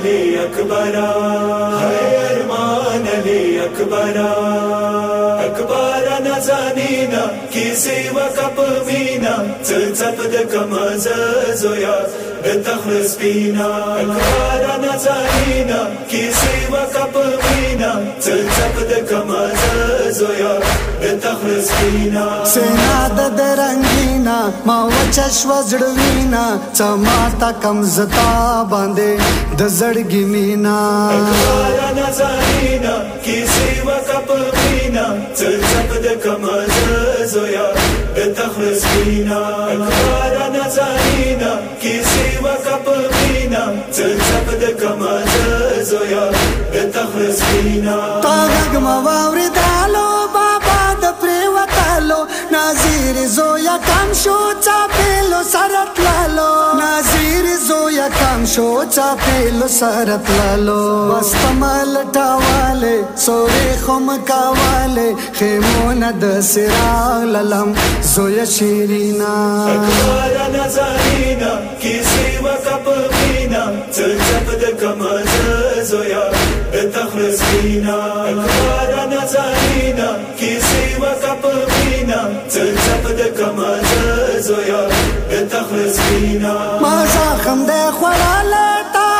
अली अकबरा है अरमान अली अकबरा अकबरा नजानीना किसी वकप मीना चलचपद कमज जोया بتخلص فينا أكبر نزاهينا كيسي وكب مينا تلتقد كما زويا بتخلص فينا سينا درنگينا ما وچش وزړوينا چماتا کم زتا باندې د زړګي مینا أكبر نزاهينا كيسي وكب مينا تلتقد كما زويا بتخلص فينا أكبر نزاهينا كيسي وكب مينا تلتقد كما زويا بتخلص فينا طاغ ما واوردالو بابا د پریوتالو نازیر زویا کم شو چاپیلو سرت لالو نازیر زویا کم شو چاپیلو سرت لالو واستمل ټاواله سوري خم کاواله خیمون د سراغ للم زویا شیرینا أكبر نزاهينا كيسي وكب مينا تلتقد كما زويا بتخلص فينا أكبر نزاهينا كيسي وكب مينا تلتقد كما زويا بتخلص فينا ما زخم ده خوراله تا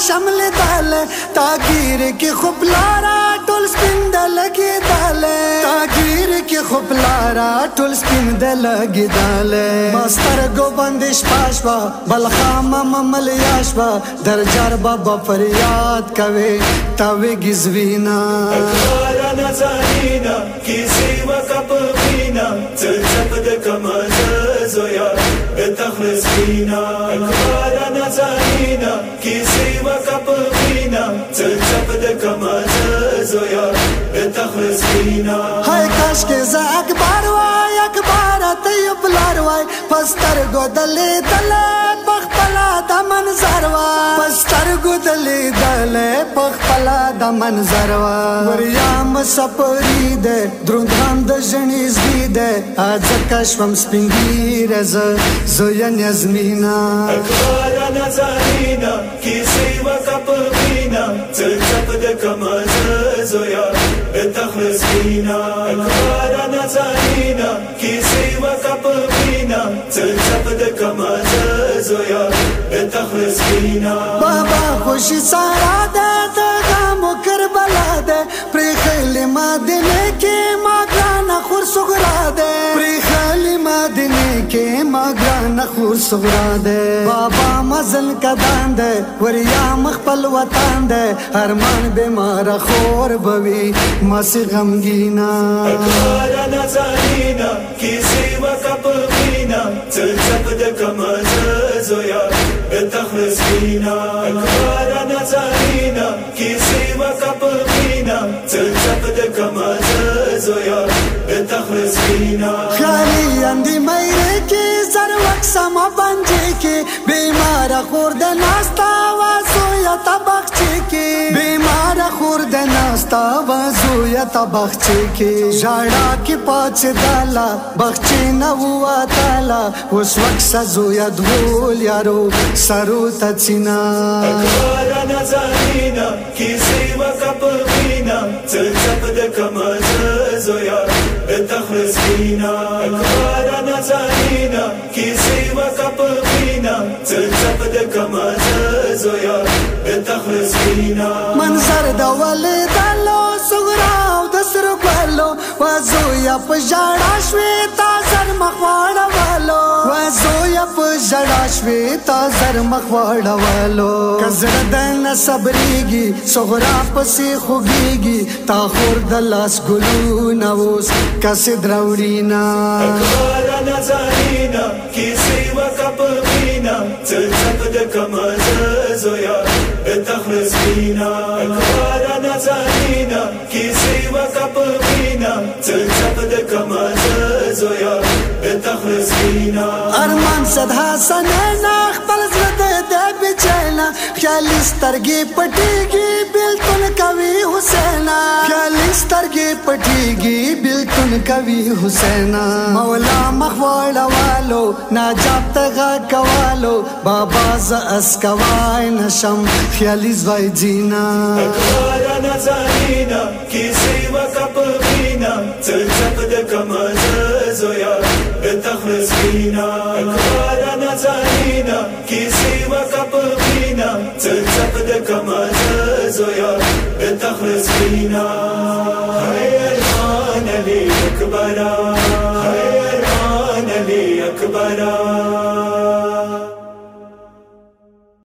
شمل داله تاگیر کی خپلارا ټول سپین د لګی داله تاگیر کی خپلارا ټول سپین د لګی داله ماستر گو بندش پاشوا بلخام ممل یاشوا در جار بابا فریاد کوي تاوی گزوینا أكبر نزاهينا كيسي وكب مينا تلتقد كما زويا بتخلص فينا أكبر نزاهينا كيسي وكب مينا تلتقد كما زويا بتخلص فينا هاي کاش کې ز اکبر وای اکبر ته یو بلار وای پستر ګدلې دلې پخپلا د منظر وای پستر ګدلې دلې پخپلا د منظر وای وریام سپری ده دروندام د جنیز ده اځ کښوم سپینګیر ز زویا نزمینا أكبر نزاهينا كيسي وكب مينا تلتقد كما زويا بتخلص فينا أكبر نزاهينا كيسي وكب مينا تلتقد كما زويا بتخلص فينا بابا خوشی سارا ده غم کربلا ده پری خیلی مدینه کې ما ګران خور صغرا ده پری خیلی مدینه کې ما ګران خور صغرا ده بابا مزل کدان ده وریا مخبل وطن ده ارمان بیمار خور بوي ماسی غمگینا أكبر نزاهينا كيسي وكب مينا تلتقد كما زويا بتخلص فينا أكبر نزاهينا كيسي وكب مينا تلتقد كما زويا بتخلص فينا خیالی اندی میرے کی زر وقسم بنجے کی بیمار خورد ناستا وازو یا تبخچے کی بیمار خورد ناستا وازو یا تبخچے کی جاڑا کی پاچ دالا بخچے نووا تالا اس وقت سزو یا دھول یارو سرو تچینا أكبر نزاهينا كيسي وكب مينا تلتقد كما زويا بتخلص فينا أكبر نزاهينا كيسي وكب مينا تلتقد كما زويا بتخلص فينا منظر دولي دالو سغراو دسر گوالو وازو یا پجاڑا شویتا زر مخواڑا والو وازو یا پجاڑا شویتا زر مخواڑا والو کزر دن صبریگی سغرا پسی خوگیگی تا خور دلاس گلو نووس کسی دروڑینا أكبر نزاهينا كيسي وكب مينا تلتقد كما زويا بتخلص فينا أكبر نزاهينا كيسي وكب مينا تلتقد كما زويا بتخلصينا ارمان صدا سنینا خپل زړه د بچینا خیالي سترګې پټېږي بلتون کوي حسینا خیالي سترګې پټېږي بلتون کوي حسینا مولا مخواړه والو ناجات غا کوالو بابا ز اسکوای نشم خیالي زوی جینا اکبارا نزانینا کیسی وکپ بینا چلچپ د کمز زویا بتخلصینا اکبارا نزانینا کیسی وکپ بینا چلچپ د کمز زویا بتخلصینا ہے ارمان علی اکبرا